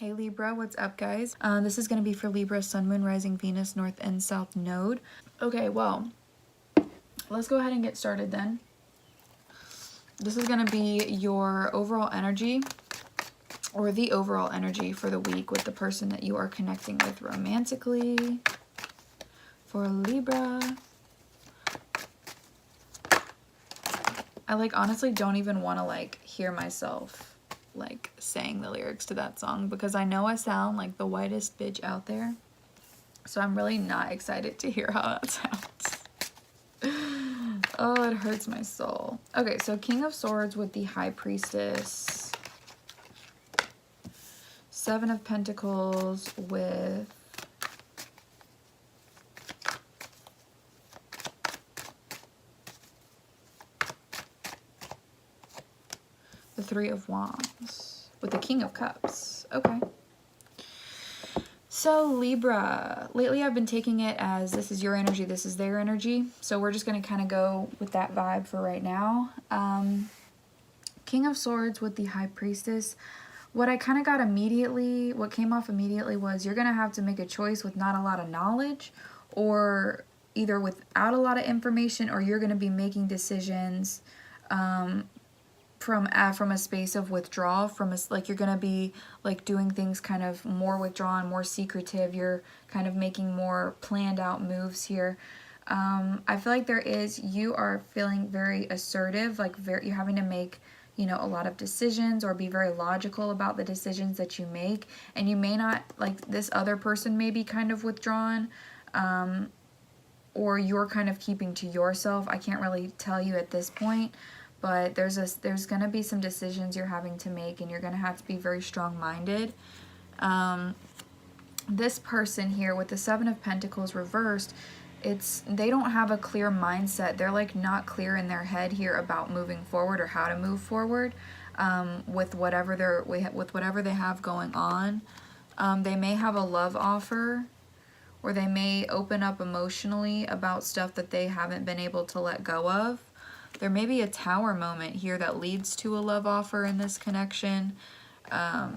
Hey Libra, what's up guys? This is going to be for Libra, Sun, Moon, Rising, Venus, North and South Node. Okay, well, let's go ahead and get started then. This is going to be your overall energy, or the overall energy for the week with the person that you are connecting with romantically. For Libra. I honestly don't even want to hear myself saying the lyrics to that song because I know I sound like the whitest bitch out there. So I'm really not excited to hear how that sounds. Oh, it hurts my soul. Okay, so King of Swords with the High Priestess. Seven of Pentacles with the Three of Wands with the King of Cups. Okay. So Libra, lately I've been taking it as this is your energy, this is their energy. So we're just going to kind of go with that vibe for right now. King of Swords with the High Priestess. What I kind of got immediately, what came off immediately was you're going to have to make a choice with not a lot of knowledge, or either without a lot of information, or you're going to be making decisions from a space of withdrawal, you're going to be doing things kind of more withdrawn, more secretive. You're kind of making more planned out moves here. I feel like you are feeling very assertive, you're having to make, a lot of decisions or be very logical about the decisions that you make. And you may not, this other person may be kind of withdrawn, or you're kind of keeping to yourself. I can't really tell you at this point. But there's going to be some decisions you're having to make, and you're going to have to be very strong-minded. This person here with the Seven of Pentacles reversed, they don't have a clear mindset. They're not clear in their head here about moving forward or how to move forward with whatever they have going on. They may have a love offer, or they may open up emotionally about stuff that they haven't been able to let go of. There may be a Tower moment here that leads to a love offer in this connection. I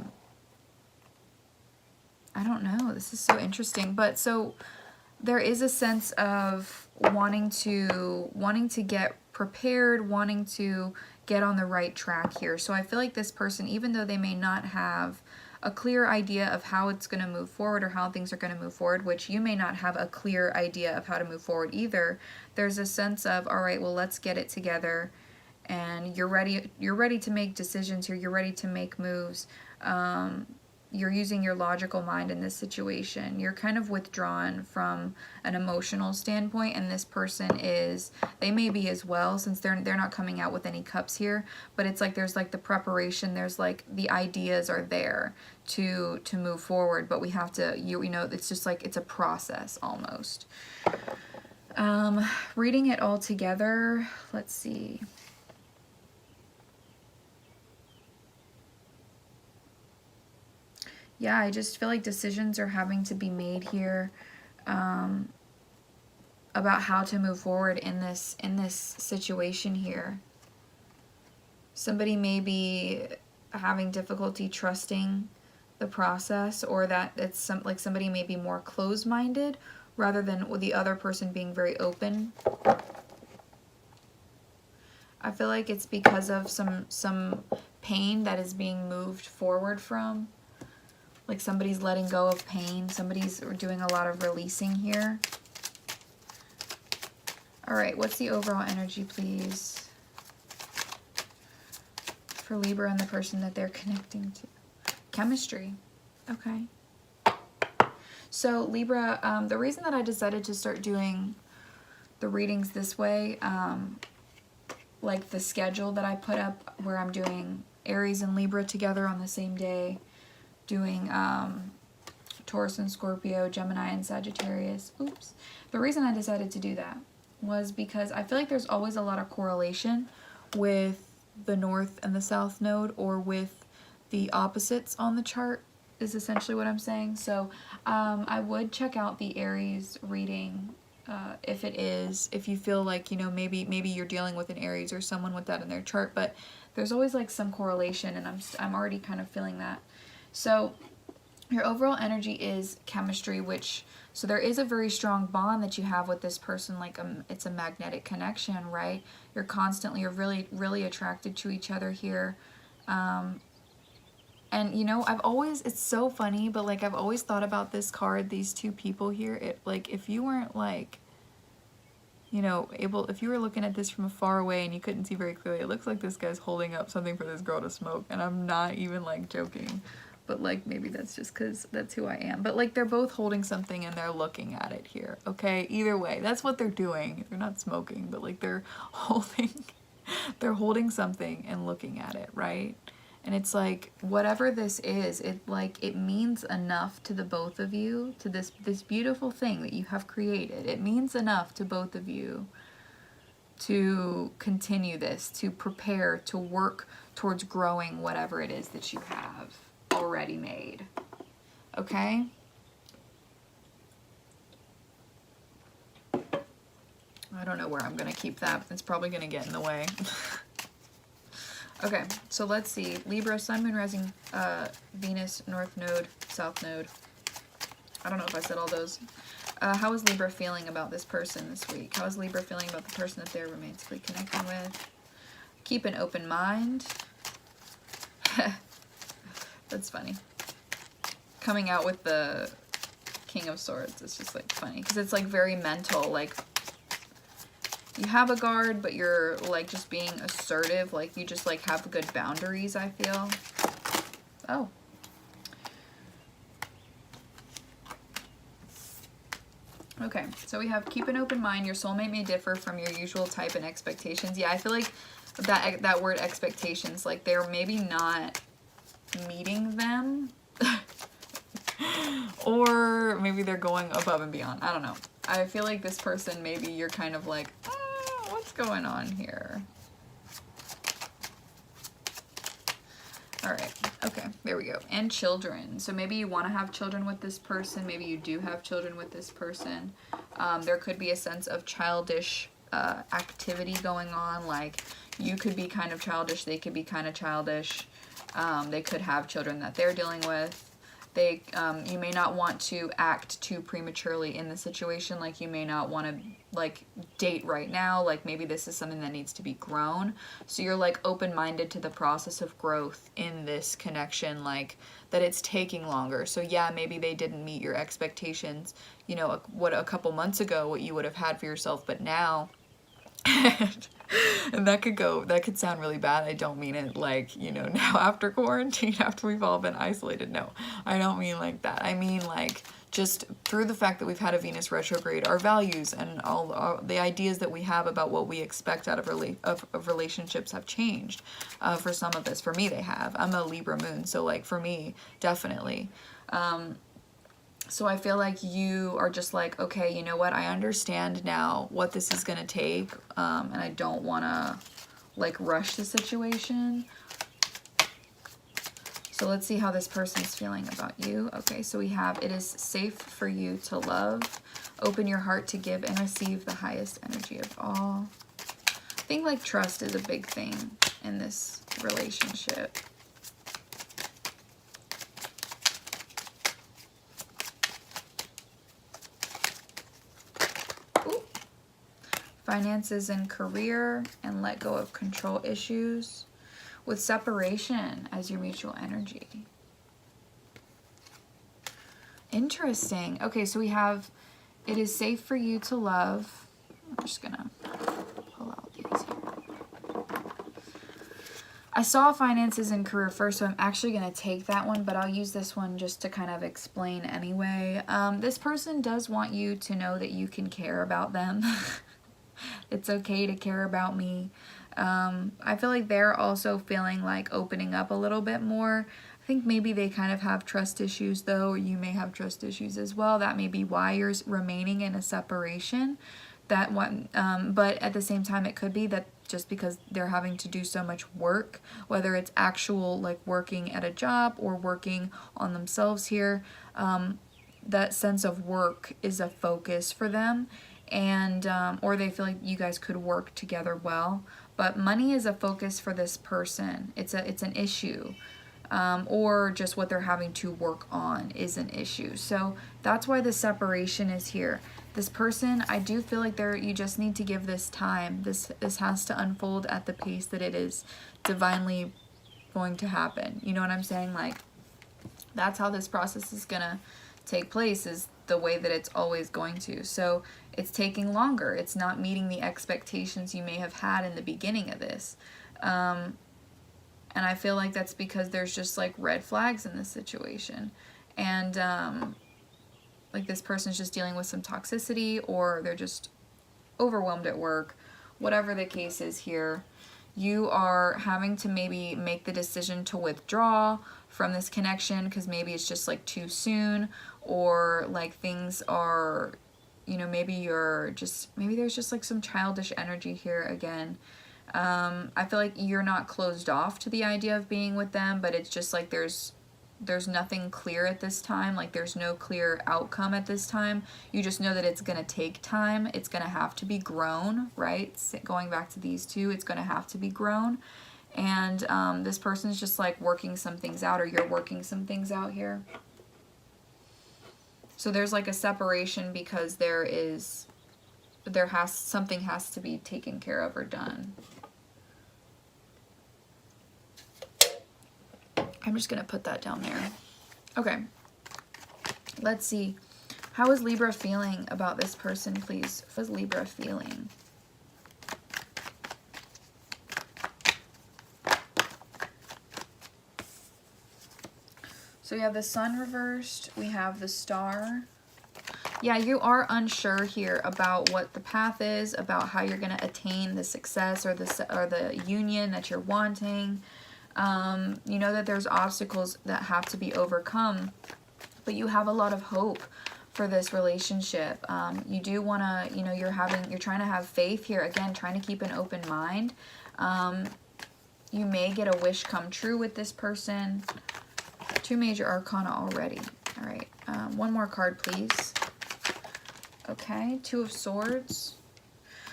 don't know. This is so interesting. But so there is a sense of wanting to get prepared, wanting to get on the right track here. So I feel like this person, even though they may not have a clear idea of how it's going to move forward or how things are going to move forward, which you may not have a clear idea of how to move forward either, there's a sense of, all right, well, let's get it together, and you're ready to make decisions here, you're ready to make moves. You're using your logical mind in this situation. You're kind of withdrawn from an emotional standpoint, and this person they may be as well, since they're not coming out with any cups here, but it's there's the preparation, there's the ideas are there to move forward, but we have to, it's just it's a process almost. Reading it all together, let's see. Yeah, I just feel like decisions are having to be made here about how to move forward in this situation here. Somebody may be having difficulty trusting the process, or that it's somebody may be more closed-minded rather than the other person being very open. I feel like it's because of some pain that is being moved forward from. Somebody's letting go of pain. Somebody's doing a lot of releasing here. All right, what's the overall energy, please, for Libra and the person that they're connecting to? Chemistry. Okay. So Libra, the reason that I decided to start doing the readings this way, the schedule that I put up where I'm doing Aries and Libra together on the same day, doing Taurus and Scorpio, Gemini and Sagittarius. Oops. The reason I decided to do that was because I feel like there's always a lot of correlation with the North and the South Node, or with the opposites on the chart, is essentially what I'm saying. So I would check out the Aries reading if you feel like, maybe you're dealing with an Aries or someone with that in their chart, but there's always some correlation, and I'm already kind of feeling that. So Your overall energy is chemistry, so there is a very strong bond that you have with this person, like it's a magnetic connection, right? You're really, really attracted to each other here. And you know, it's so funny, but like I've always thought about this card, these two people here, like if you weren't like, you know, if you were looking at this from far away and you couldn't see very clearly, it looks like this guy's holding up something for this girl to smoke, and I'm not even like joking. But like maybe that's just because that's who I am. But like they're both holding something and they're looking at it here, okay? Either way, that's what they're doing. They're not smoking, but like they're holding something and looking at it, right? And it's like whatever this is, it means enough to the both of you, to this beautiful thing that you have created. It means enough to both of you to continue this, to prepare, to work towards growing whatever it is that you have already made. Okay? I don't know where I'm going to keep that. It's probably going to get in the way. Okay, so let's see. Libra, Sun, Moon, Rising, Venus, North Node, South Node. I don't know if I said all those. How is Libra feeling about this person this week? How is Libra feeling about the person that they're romantically connecting with? Keep an open mind. That's funny. Coming out with the King of Swords, it's just like funny because it's like very mental, like you have a guard but you're like just being assertive, like you just like have good boundaries, I feel. Oh. Okay, so we have keep an open mind. Your soulmate may differ from your usual type and expectations. Yeah, I feel like that word expectations, like they're maybe not meeting them or maybe they're going above and beyond. I don't know. I feel like this person, maybe you're kind of like, what's going on here? All right. Okay, there we go. And children. So maybe you want to have children with this person. Maybe you do have children with this person. There could be a sense of childish activity going on. Like you could be kind of childish. They could be kind of childish. They could have children that they're dealing with. You may not want to act too prematurely in the situation. Like you may not want to like date right now. Like maybe this is something that needs to be grown. So you're like open-minded to the process of growth in this connection, like that it's taking longer. So yeah, maybe they didn't meet your expectations, you know, a couple months ago, what you would have had for yourself, but now and that could sound really bad. I don't mean it like, you know, now after quarantine, after we've all been isolated. No, I don't mean like that. I mean like just through the fact that we've had a Venus retrograde, our values and all the ideas that we have about what we expect out of relationships have changed. For some of us, for me they have. I'm a Libra moon, so like for me, definitely. So I feel like you are just like, okay, you know what? I understand now what this is going to take, and I don't want to, like, rush the situation. So let's see how this person's feeling about you. Okay, so we have, it is safe for you to love. Open your heart to give and receive the highest energy of all. I think, like, trust is a big thing in this relationship. Finances and career, and let go of control issues with separation as your mutual energy. Interesting. Okay, so we have it is safe for you to love. I'm just gonna pull out these here. I saw finances and career first, so I'm actually gonna take that one, but I'll use this one just to kind of explain anyway. This person does want you to know that you can care about them. It's okay to care about me. I feel like they're also feeling like opening up a little bit more. I think maybe they kind of have trust issues though, or you may have trust issues as well. That may be why you're remaining in a separation. That one, but at the same time, it could be that just because they're having to do so much work, whether it's actual like working at a job or working on themselves here, that sense of work is a focus for them. And or they feel like you guys could work together well, but money is a focus for this person. It's an issue. or just what they're having to work on is an issue. So that's why the separation is here. This person, I do feel like you just need to give this time. This has to unfold at the pace that it is divinely going to happen. You know what I'm saying? Like, that's how this process is gonna take place, is the way that it's always going to. So it's taking longer. It's not meeting the expectations you may have had in the beginning of this. And I feel like that's because there's just like red flags in this situation. And like this person's just dealing with some toxicity, or they're just overwhelmed at work. Whatever the case is here, you are having to maybe make the decision to withdraw from this connection because maybe it's just like too soon, or like things are, you know, maybe there's just like some childish energy here again. I feel like you're not closed off to the idea of being with them, but it's just like there's nothing clear at this time. Like there's no clear outcome at this time. You just know that it's going to take time. It's going to have to be grown, right? Going back to these two, it's going to have to be grown. And this person's just like working some things out, or you're working some things out here. So there's like a separation because something has to be taken care of or done. I'm just going to put that down there. Okay. Let's see. How is Libra feeling about this person, please? How is Libra feeling? So we have the Sun reversed. We have the Star. Yeah, you are unsure here about what the path is, about how you're going to attain the success or the union that you're wanting. You know that there's obstacles that have to be overcome, but you have a lot of hope for this relationship. You do want to, you know, you're trying to have faith here. Again, trying to keep an open mind. You may get a wish come true with this person. 2 major arcana already. All right. One more card, please. Okay. 2 of Swords.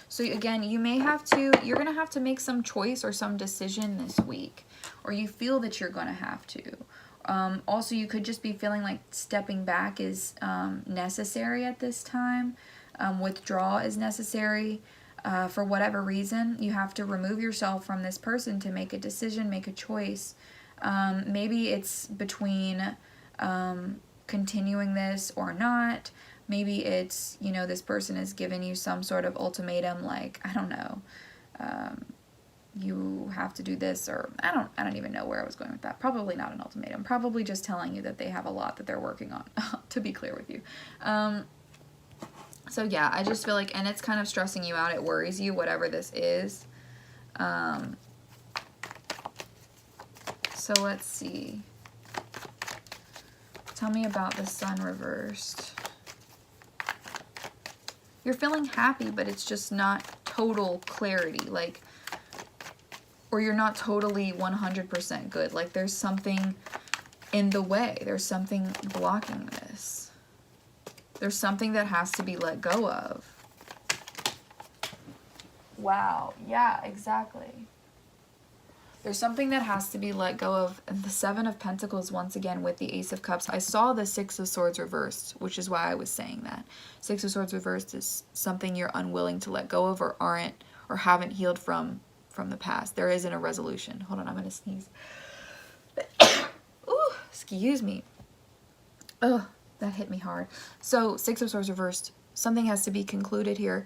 So again, you're going to have to make some choice or some decision this week, or you feel that you're going to have to. Also, you could just be feeling like stepping back is necessary at this time. Withdrawal is necessary. For whatever reason, you have to remove yourself from this person to make a decision, make a choice. Maybe it's between continuing this or not. Maybe it's, you know, this person has given you some sort of ultimatum, like, I don't know, you have to do this, or I don't even know where I was going with that. Probably not an ultimatum. Probably just telling you that they have a lot that they're working on, to be clear with you. So yeah, I just feel like, and it's kind of stressing you out. It worries you, whatever this is. So let's see. Tell me about the Sun reversed. You're feeling happy, but it's just not total clarity. Like, or you're not totally 100% good. Like there's something in the way. There's something blocking this. There's something that has to be let go of. Wow. Yeah, exactly. There's something that has to be let go of. And the 7 of Pentacles, once again, with the Ace of Cups. I saw the 6 of Swords reversed, which is why I was saying that. 6 of Swords reversed is something you're unwilling to let go of, or haven't healed from the past. There isn't a resolution. Hold on, I'm going to sneeze. Ooh, excuse me. Ugh, that hit me hard. So 6 of Swords reversed. Something has to be concluded here,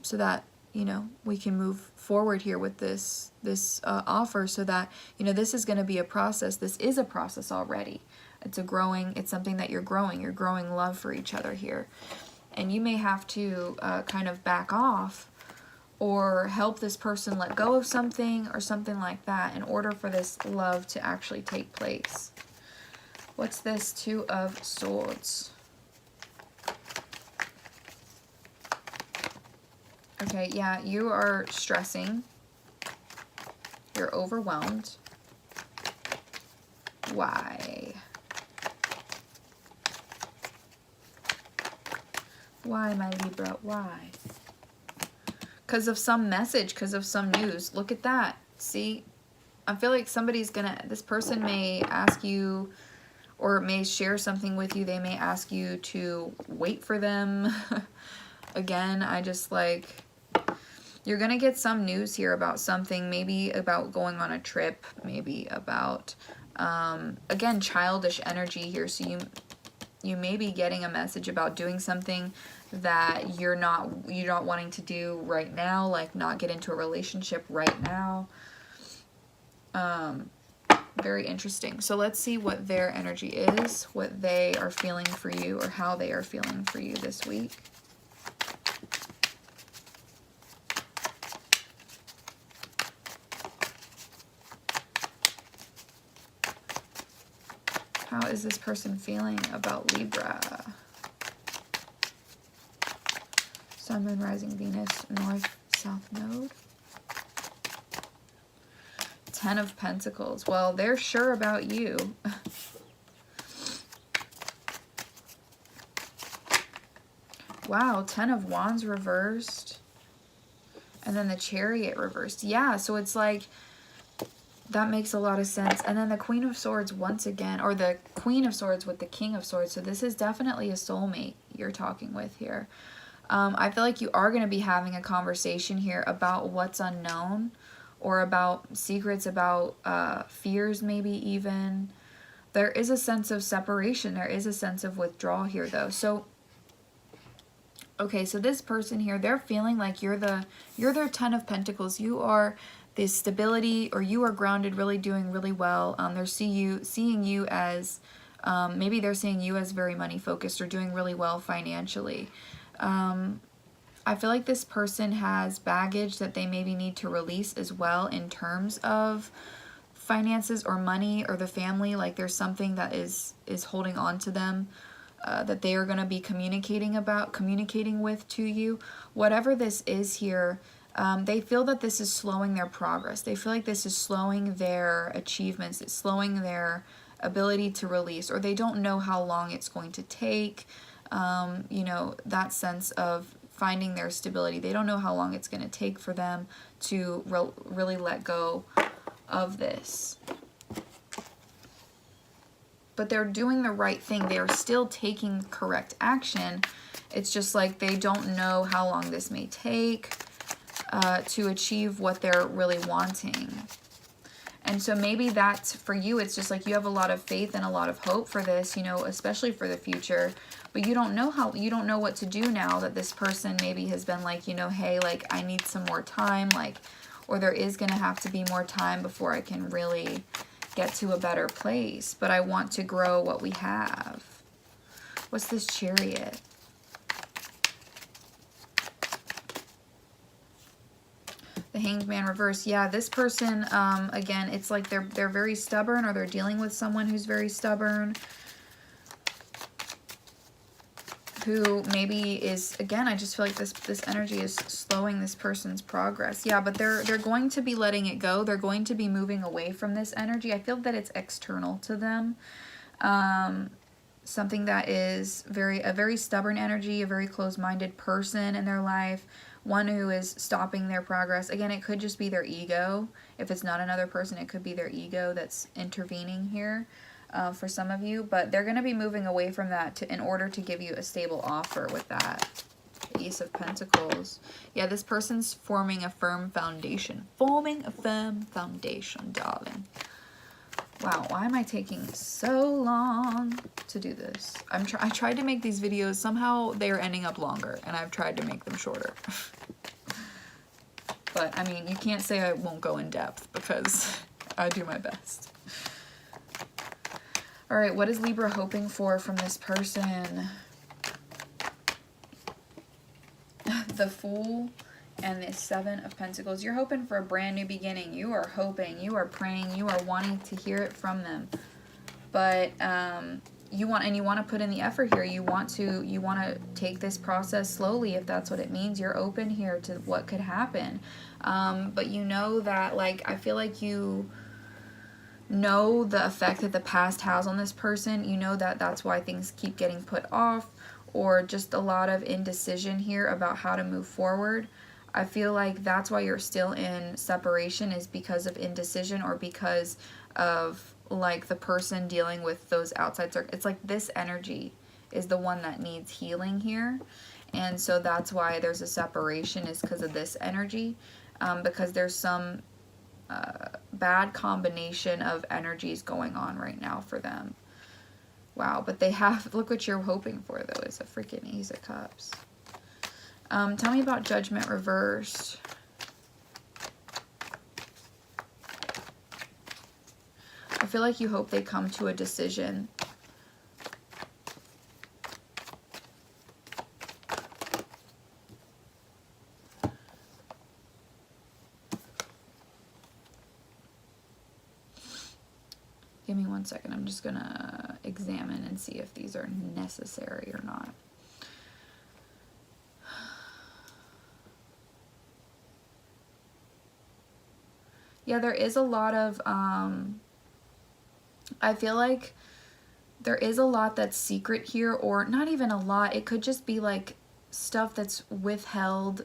so that, you know, we can move forward here with this offer, so that, you know, this is going to be a process. This is a process already. It's something that you're growing love for each other here. And you may have to kind of back off, or help this person let go of something, or something like that, in order for this love to actually take place. What's this 2 of Swords? Okay, yeah, you are stressing. You're overwhelmed. Why? Why, my Libra? Why? Because of some message, because of some news. Look at that. See? I feel like this person may ask you or may share something with you. They may ask you to wait for them. Again, I just like, you're going to get some news here about something, maybe about going on a trip, maybe about, again, childish energy here. So you may be getting a message about doing something that you're not wanting to do right now, like not get into a relationship right now. Very interesting. So let's see what their energy is, what they are feeling for you, or how they are feeling for you this week. How is this person feeling about Libra? Sun, Moon, Rising, Venus, North, South Node. 10 of Pentacles. Well, they're sure about you. Wow, 10 of Wands reversed. And then the Chariot reversed. Yeah, so it's like, that makes a lot of sense. And then the Queen of Swords once again, or the Queen of Swords with the King of Swords. So this is definitely a soulmate you're talking with here. I feel like you are going to be having a conversation here about what's unknown, or about secrets, about fears maybe even. There is a sense of separation. There is a sense of withdrawal here though. So, okay, so this person here, they're feeling like you're their 10 of Pentacles. You are this stability, or you are grounded, really doing really well. They're seeing you as, maybe they're seeing you as very money focused or doing really well financially. I feel like this person has baggage that they maybe need to release as well in terms of finances or money or the family. Like there's something that is holding on to them that they are going to be communicating with to you. Whatever this is here, they feel that this is slowing their progress. They feel like this is slowing their achievements. It's slowing their ability to release, or they don't know how long it's going to take. You know, that sense of finding their stability. They don't know how long it's going to take for them to really let go of this. But they're doing the right thing. They are still taking correct action. It's just like they don't know how long this may take to achieve what they're really wanting. And so maybe that's for you. It's just like you have a lot of faith and a lot of hope for this, you know, especially for the future. But you don't know what to do now that this person maybe has been like, you know, hey, like I need some more time, like, or there is going to have to be more time before I can really get to a better place. But I want to grow what we have. What's this Chariot? The Hanged Man reverse. Yeah, this person, again, it's like they're very stubborn, or they're dealing with someone who's very stubborn, who maybe is, again, I just feel like this energy is slowing this person's progress. Yeah, but they're going to be letting it go. They're going to be moving away from this energy. I feel that it's external to them. Something that is a very stubborn energy, a very closed-minded person in their life, one who is stopping their progress. Again, it could just be their ego. If it's not another person, it could be their ego that's intervening here. For some of you, but they're going to be moving away from that in order to give you a stable offer with that Ace of Pentacles. Yeah, this person's forming a firm foundation. Forming a firm foundation, darling. Wow, why am I taking so long to do this? I tried to make these videos. Somehow they are ending up longer, and I've tried to make them shorter. But, I mean, you can't say I won't go in depth because I do my best. All right, what is Libra hoping for from this person? The Fool and the Seven of Pentacles. You're hoping for a brand new beginning. You are hoping, you are praying, you are wanting to hear it from them. But you want to put in the effort here. You want to take this process slowly, if that's what it means. You're open here to what could happen. But you know that, like, I feel like you know the effect that the past has on this person. You know that that's why things keep getting put off, or just a lot of indecision here about how to move forward. I feel like that's why you're still in separation, is because of indecision, or because of like the person dealing with those outside circles. It's like this energy is the one that needs healing here. And so that's why there's a separation, is because of this energy. Because there's some bad combination of energies going on right now for them. Wow, but they have, look what you're hoping for though, is a freaking Ace of Cups. Tell me about Judgment reversed. I feel like you hope they come to a decision. Give me 1 second. I'm just gonna examine and see if these are necessary or not. Yeah, there is a lot of, I feel like there is a lot that's secret here, or not even a lot. It could just be like stuff that's withheld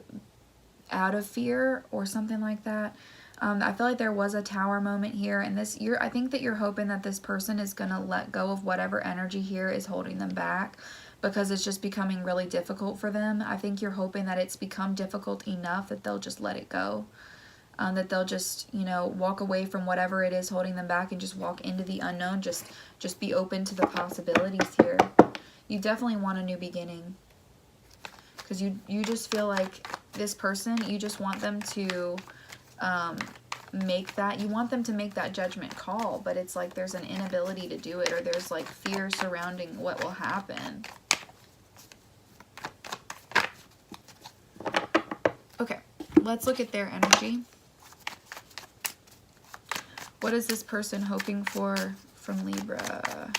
out of fear or something like that. I feel like there was a Tower moment here, and I think that you're hoping that this person is going to let go of whatever energy here is holding them back, because it's just becoming really difficult for them. I think you're hoping that it's become difficult enough that they'll just let it go. That they'll just, you know, walk away from whatever it is holding them back and just walk into the unknown. Just be open to the possibilities here. You definitely want a new beginning, because you just feel like this person, you just want them to make that judgment call, but it's like there's an inability to do it, or there's like fear surrounding what will happen. Okay, let's look at their energy. What is this person hoping for from Libra?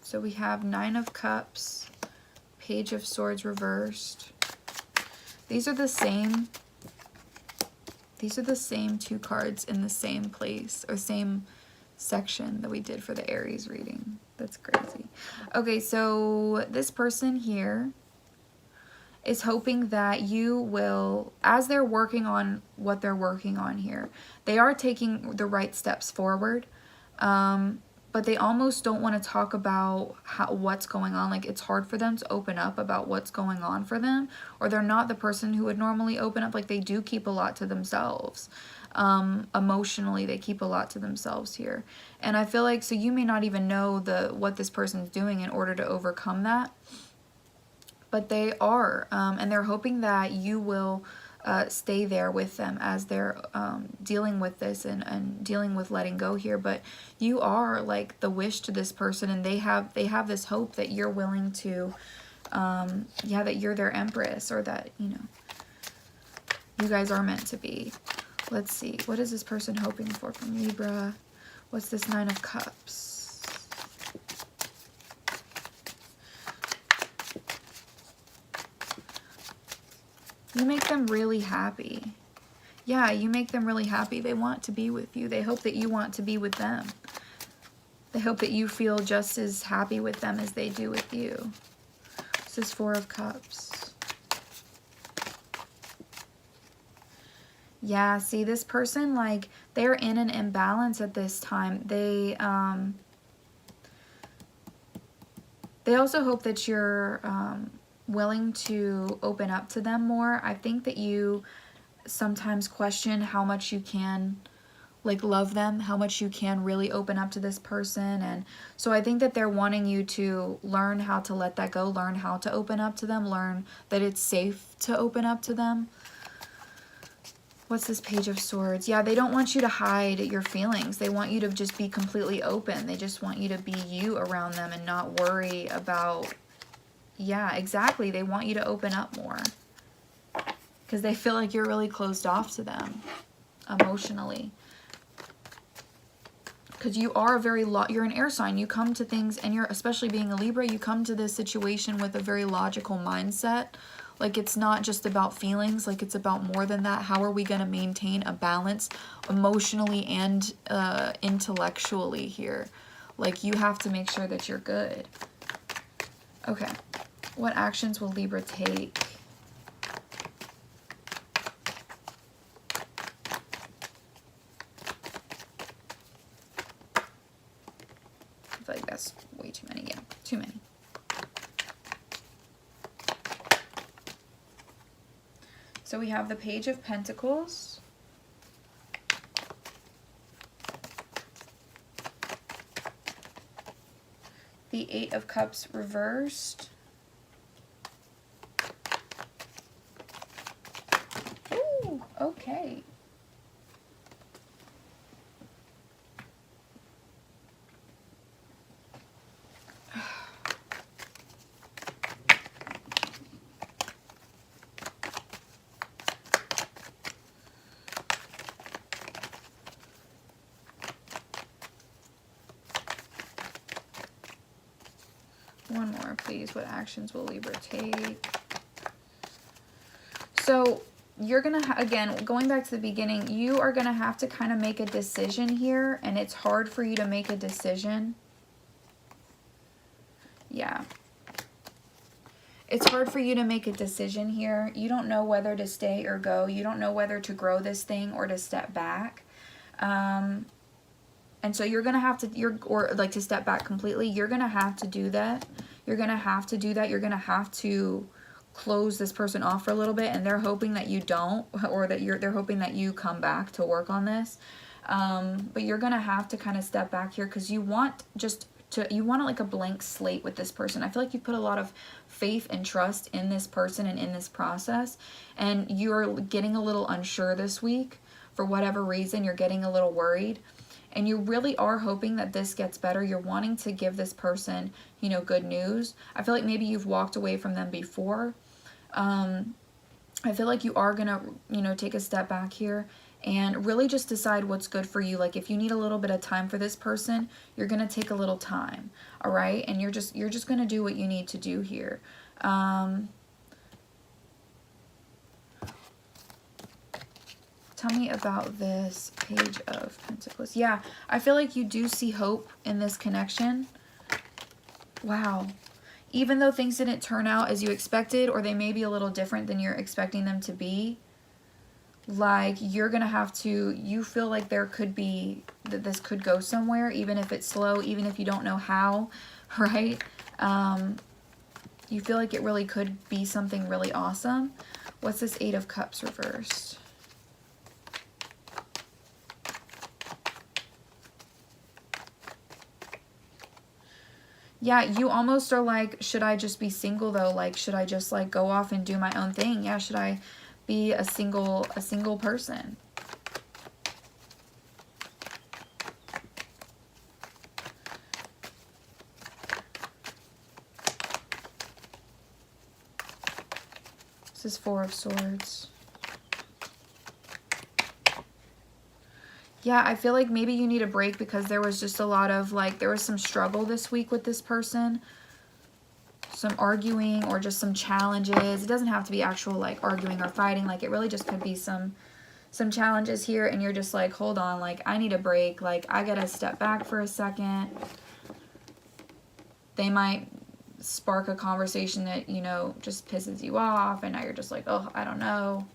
So we have 9 of Cups, Page of Swords reversed. These are the same 2 cards in the same place, or same section that we did for the Aries reading. That's crazy. Okay, so this person here is hoping that you will, as they're working on what they're working on here, they are taking the right steps forward, but they almost don't want to talk about what's going on. Like, it's hard for them to open up about what's going on for them, or they're not the person who would normally open up. Like, they do keep a lot to themselves. Emotionally, they keep a lot to themselves here. And I feel like, so you may not even know what this person's doing in order to overcome that. But they are, and they're hoping that you will stay there with them as they're dealing with this and dealing with letting go here. But you are like the wish to this person, and they have this hope that you're willing to, yeah, that you're their empress, or that, you know, you guys are meant to be. Let's see, what is this person hoping for from Libra? What's this 9 of Cups? You make them really happy. Yeah, you make them really happy. They want to be with you. They hope that you want to be with them. They hope that you feel just as happy with them as they do with you. This is 4 of Cups. Yeah, see, this person, like, they're in an imbalance at this time. They also hope that you're willing to open up to them more. I think that you sometimes question how much you can, like, love them, how much you can really open up to this person. And so I think that they're wanting you to learn how to let that go, learn how to open up to them, learn that it's safe to open up to them. What's this Page of Swords? Yeah, they don't want you to hide your feelings. They want you to just be completely open. They just want you to be you around them and not worry about, yeah, exactly. They want you to open up more, because they feel like you're really closed off to them emotionally. Because you are you're an air sign. You come to things, and you're, especially being a Libra, you come to this situation with a very logical mindset. Like, it's not just about feelings. Like, it's about more than that. How are we going to maintain a balance emotionally and intellectually here? Like, you have to make sure that you're good. Okay. What actions will Libra take? I feel like that's way too many. Yeah, too many. So we have the Page of Pentacles. The Eight of Cups reversed. Ooh, okay. One more, please. What actions will Libra take? So you're going to, again, going back to the beginning, you are going to have to kind of make a decision here, and it's hard for you to make a decision. Yeah. It's hard for you to make a decision here. You don't know whether to stay or go. You don't know whether to grow this thing or to step back. And so you're going to have to, or like to step back completely. You're going to have to do that. You're going to have to do that. You're going to have to close this person off for a little bit, and they're hoping that you don't, or that they're hoping that you come back to work on this. But you're going to have to kind of step back here, because you want you want like a blank slate with this person. I feel like you put a lot of faith and trust in this person and in this process, and you're getting a little unsure this week. For whatever reason, you're getting a little worried. And you really are hoping that this gets better. You're wanting to give this person, you know, good news. I feel like maybe you've walked away from them before. I feel like you are going to, you know, take a step back here and really just decide what's good for you. Like, if you need a little bit of time for this person, you're going to take a little time. All right. And you're just going to do what you need to do here. Tell me about this Page of Pentacles. Yeah, I feel like you do see hope in this connection. Wow. Even though things didn't turn out as you expected, or they may be a little different than you're expecting them to be, like, you're going to have to, you feel like there could be, that this could go somewhere, even if it's slow, even if you don't know how, right? You feel like it really could be something really awesome. What's this Eight of Cups reversed? Yeah, you almost are like, should I just be single though? Like, should I just like go off and do my own thing? Yeah, should I be a single person? This is Four of Swords. Yeah, I feel like maybe you need a break, because there was just a lot of, like, there was some struggle this week with this person. Some arguing or just some challenges. It doesn't have to be actual, like, arguing or fighting. Like, it really just could be some challenges here, and you're just like, hold on, like, I need a break. Like, I gotta step back for a second. They might spark a conversation that, you know, just pisses you off, and now you're just like, oh, I don't know.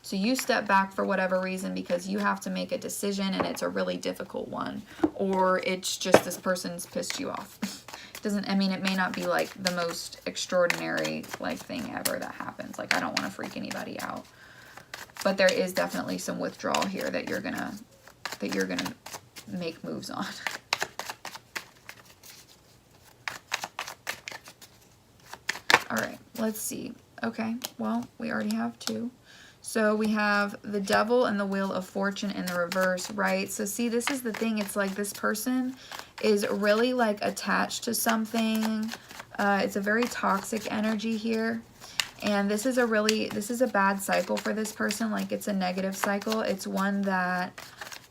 So you step back for whatever reason, because you have to make a decision, and it's a really difficult one. Or it's just this person's pissed you off. Doesn't, I mean, it may not be like the most extraordinary like thing ever that happens. Like, I don't want to freak anybody out. But there is definitely some withdrawal here that you're gonna make moves on. All right, let's see. Okay, well, we already have two. So we have the Devil and the Wheel of Fortune in the reverse, right? So see, this is the thing. It's like this person is really like attached to something. It's a very toxic energy here. And this is a bad cycle for this person. Like, it's a negative cycle. It's one that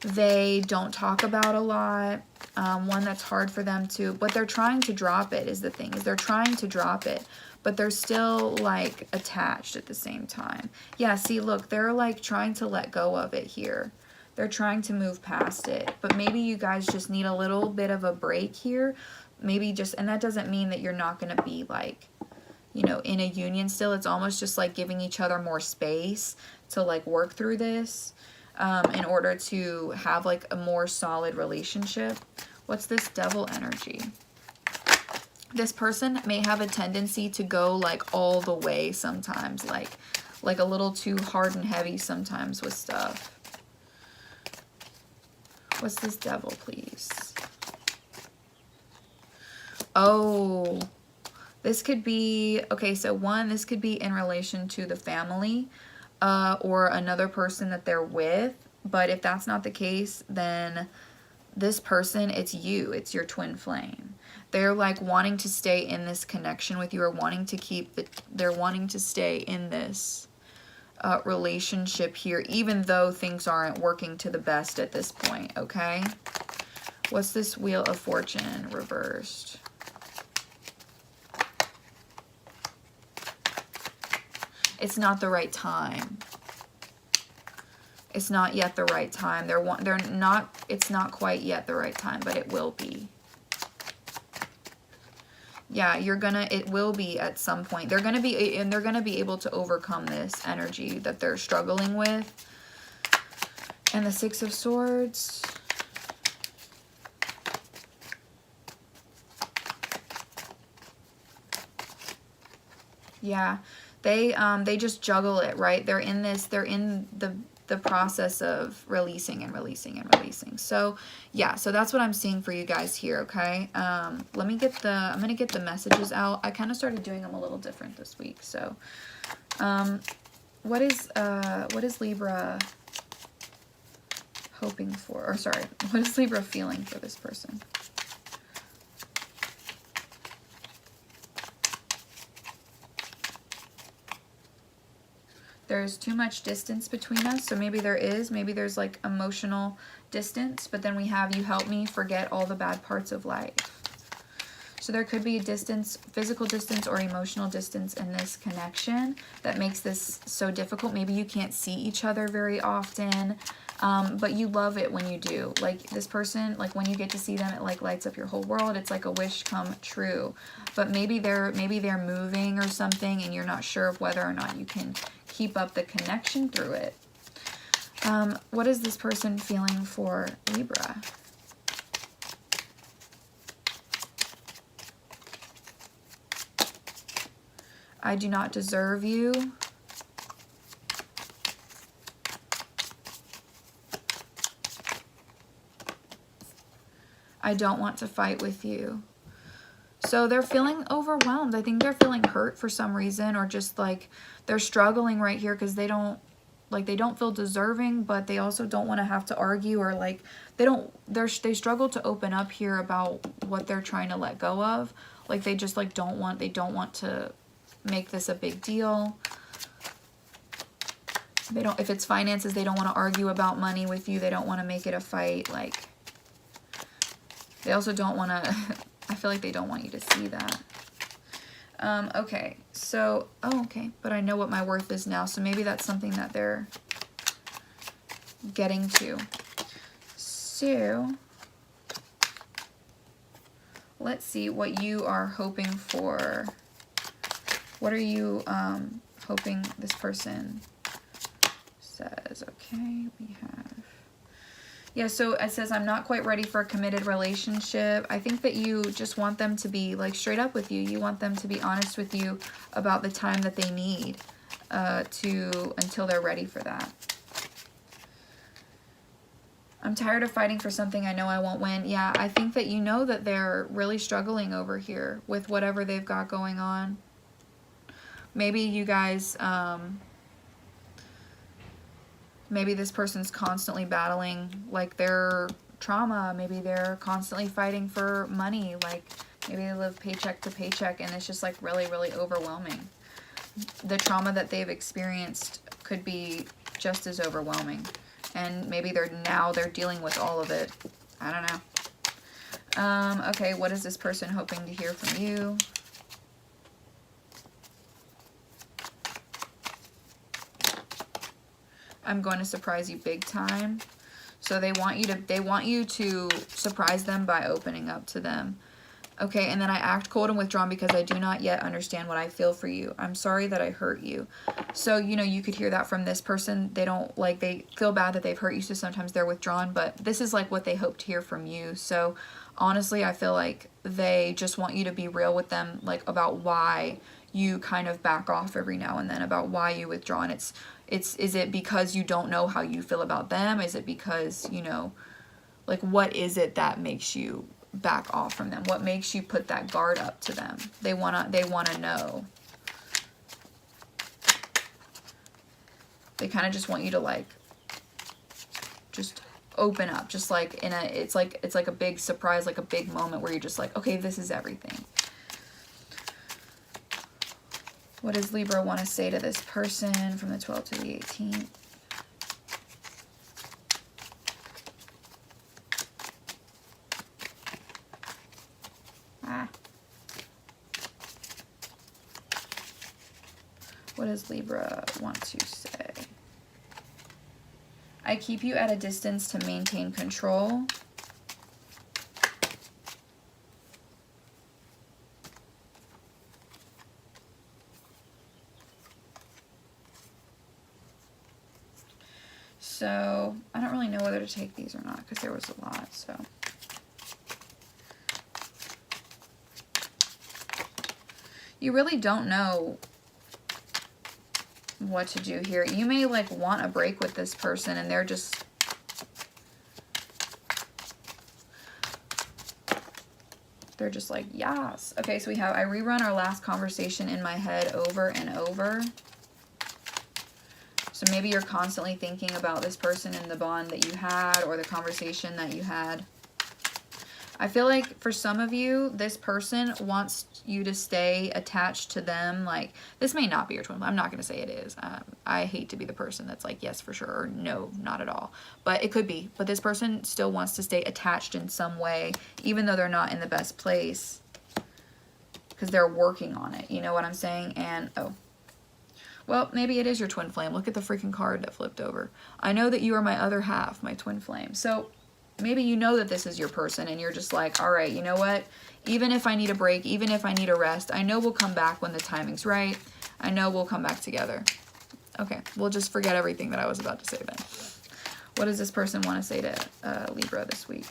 they don't talk about a lot. One that's hard for them to, but they're trying to drop it is the thing. Is they're trying to drop it, but they're still like attached at the same time. Yeah, see, look, they're like trying to let go of it here. They're trying to move past it. But maybe you guys just need a little bit of a break here. Maybe just, and that doesn't mean that you're not going to be like, you know, in a union still. It's almost just like giving each other more space to like work through this in order to have like a more solid relationship. What's this Devil energy? This person may have a tendency to go like all the way sometimes, like a little too hard and heavy sometimes with stuff. What's this Devil, please? Oh, this could be, okay, so one, this could be in relation to the family or another person that they're with. But if that's not the case, then this person, it's you. It's your twin flame. They're like wanting to stay in this connection with you, or wanting to keep the, they're wanting to stay in this relationship here, even though things aren't working to the best at this point, okay? What's this Wheel of Fortune reversed? It's not the right time. It's not yet the right time. They're not, it's not quite yet the right time, but it will be. Yeah, it will be at some point. They're gonna be, and they're gonna be able to overcome this energy that they're struggling with. And the Six of Swords. Yeah, they just juggle it, right? They're in this, they're in the process of releasing and releasing and releasing. So yeah, so that's what I'm seeing for you guys here, okay? Let me get the, I'm gonna get the messages out. I kind of started doing them a little different this week. So what is Libra hoping for, or sorry, what is Libra feeling for this person? There's too much distance between us, so maybe there's like emotional distance, but then we have you help me forget all the bad parts of life. So there could be a distance, physical distance or emotional distance in this connection that makes this so difficult. Maybe you can't see each other very often, but you love it when you do. Like this person, like when you get to see them, it like lights up your whole world. It's like a wish come true. But maybe they're moving or something, and you're not sure of whether or not you can keep up the connection through it. What is this person feeling for Libra? I do not deserve you. I don't want to fight with you. So they're feeling overwhelmed. I think they're feeling hurt for some reason, or just like they're struggling right here because they don't feel deserving, but they also don't want to have to argue, or like they struggle to open up here about what they're trying to let go of. Like they just like don't want to make this a big deal. They don't, if it's finances, they don't want to argue about money with you. They don't want to make it a fight. Like they also don't want to I feel like they don't want you to see that. Okay, so, oh, okay, but I know what my worth is now, so maybe that's something that they're getting to. So, let's see what you are hoping for. What are you hoping this person says? Okay, we have... Yeah, so it says, I'm not quite ready for a committed relationship. I think that you just want them to be like straight up with you. You want them to be honest with you about the time that they need until they're ready for that. I'm tired of fighting for something I know I won't win. Yeah, I think that you know that they're really struggling over here with whatever they've got going on. Maybe you guys... maybe this person's constantly battling like their trauma. Maybe they're constantly fighting for money. Like maybe they live paycheck to paycheck and it's just like really, really overwhelming. The trauma that they've experienced could be just as overwhelming. And maybe they're dealing with all of it. I don't know. Okay, what is this person hoping to hear from you? I'm going to surprise you big time. So they want you to surprise them by opening up to them. Okay, and then I act cold and withdrawn because I do not yet understand what I feel for you. I'm sorry that I hurt you. So, you know, you could hear that from this person. They don't, like, they feel bad that they've hurt you, so sometimes they're withdrawn, but this is like what they hope to hear from you. So honestly, I feel like they just want you to be real with them, like, about why you kind of back off every now and then, about why you withdraw. And is it because you don't know how you feel about them? Is it because, you know, like, what is it that makes you back off from them? What makes you put that guard up to them? They wanna know. They kind of just want you to, like, just open up, just like in a, it's like a big surprise, like a big moment where you're just like, okay, this is everything. What does Libra want to say to this person from the 12th to the 18th? What does Libra want to say? I keep you at a distance to maintain control. So I don't really know whether to take these or not because there was a lot. So you really don't know what to do here. You may, like, want a break with this person and they're just, like, yes. Okay, so we have, I rerun our last conversation in my head over and over. So maybe you're constantly thinking about this person and the bond that you had or the conversation that you had. I feel like for some of you, this person wants you to stay attached to them. Like, this may not be your twin flame. I'm not going to say it is. I hate to be the person that's like, yes, for sure, or no, not at all. But it could be. But this person still wants to stay attached in some way, even though they're not in the best place, because they're working on it. You know what I'm saying? And, oh. Well, maybe it is your twin flame. Look at the freaking card that flipped over. I know that you are my other half, my twin flame. So maybe you know that this is your person and you're just like, all right, you know what? Even if I need a break, even if I need a rest, I know we'll come back when the timing's right. I know we'll come back together. Okay, we'll just forget everything that I was about to say then. What does this person want to say to Libra this week?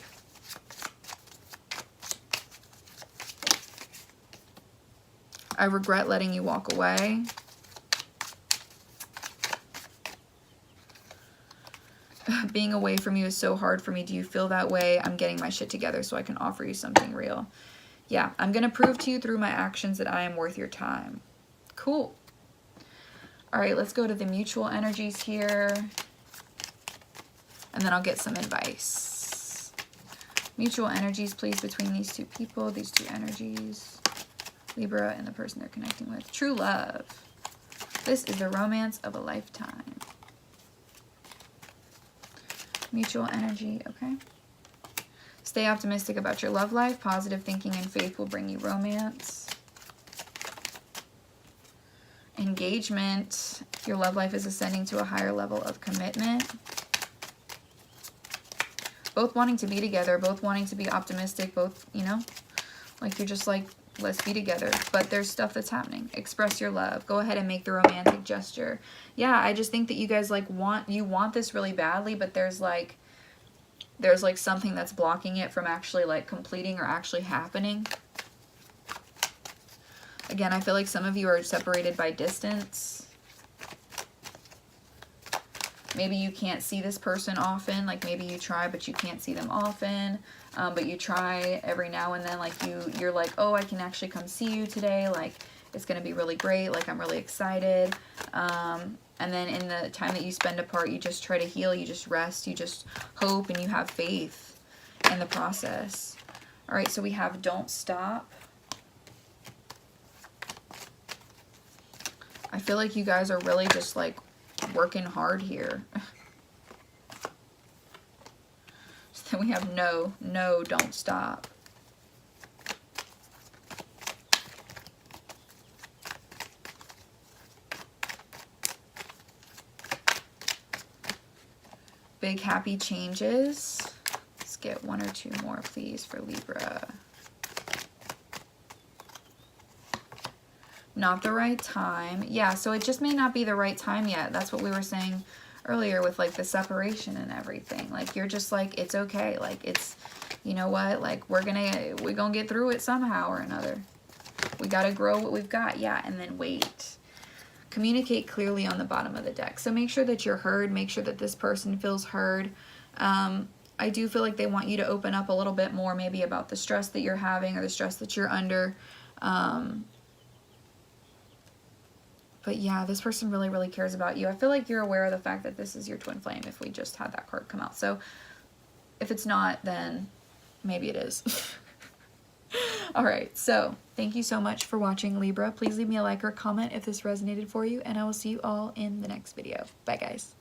I regret letting you walk away. Being away from you is so hard for me. Do you feel that way? I'm getting my shit together so I can offer you something real. Yeah, I'm going to prove to you through my actions that I am worth your time. Cool. All right, let's go to the mutual energies here. And then I'll get some advice. Mutual energies, please, between these two people, these two energies. Libra and the person they're connecting with. True love. This is the romance of a lifetime. Mutual energy, okay. Stay optimistic about your love life. Positive thinking and faith will bring you romance. Engagement. Your love life is ascending to a higher level of commitment. Both wanting to be together, both wanting to be optimistic, both, you know, like you're just like, let's be together. But there's stuff that's happening. Express your love. Go ahead and make the romantic gesture. Yeah, I just think that you guys like want this really badly, but there's like something that's blocking it from actually like completing or actually happening. Again, I feel like some of you are separated by distance. Maybe you can't see this person often. Like maybe you try, but you can't see them often. But you try every now and then. Like you're like, oh, I can actually come see you today. Like it's going to be really great. Like I'm really excited. And then in the time that you spend apart, you just try to heal. You just rest. You just hope and you have faith in the process. All right, so we have don't stop. I feel like you guys are really just like working hard here. So then we have no, don't stop. big happy changes. Let's get 1 or 2 more, please, for Libra. Not the right time. Yeah, so it just may not be the right time yet. That's what we were saying earlier with like the separation and everything. Like you're just like, it's okay. Like it's, you know what? Like we're gonna get through it somehow or another. We gotta grow what we've got. Yeah, and then wait. Communicate clearly on the bottom of the deck. So make sure that you're heard. Make sure that this person feels heard. I do feel like they want you to open up a little bit more, maybe about the stress that you're having or the stress that you're under. But yeah, this person really, really cares about you. I feel like you're aware of the fact that this is your twin flame if we just had that card come out. So if it's not, then maybe it is. All right, so thank you so much for watching, Libra. Please leave me a like or comment if this resonated for you, and I will see you all in the next video. Bye, guys.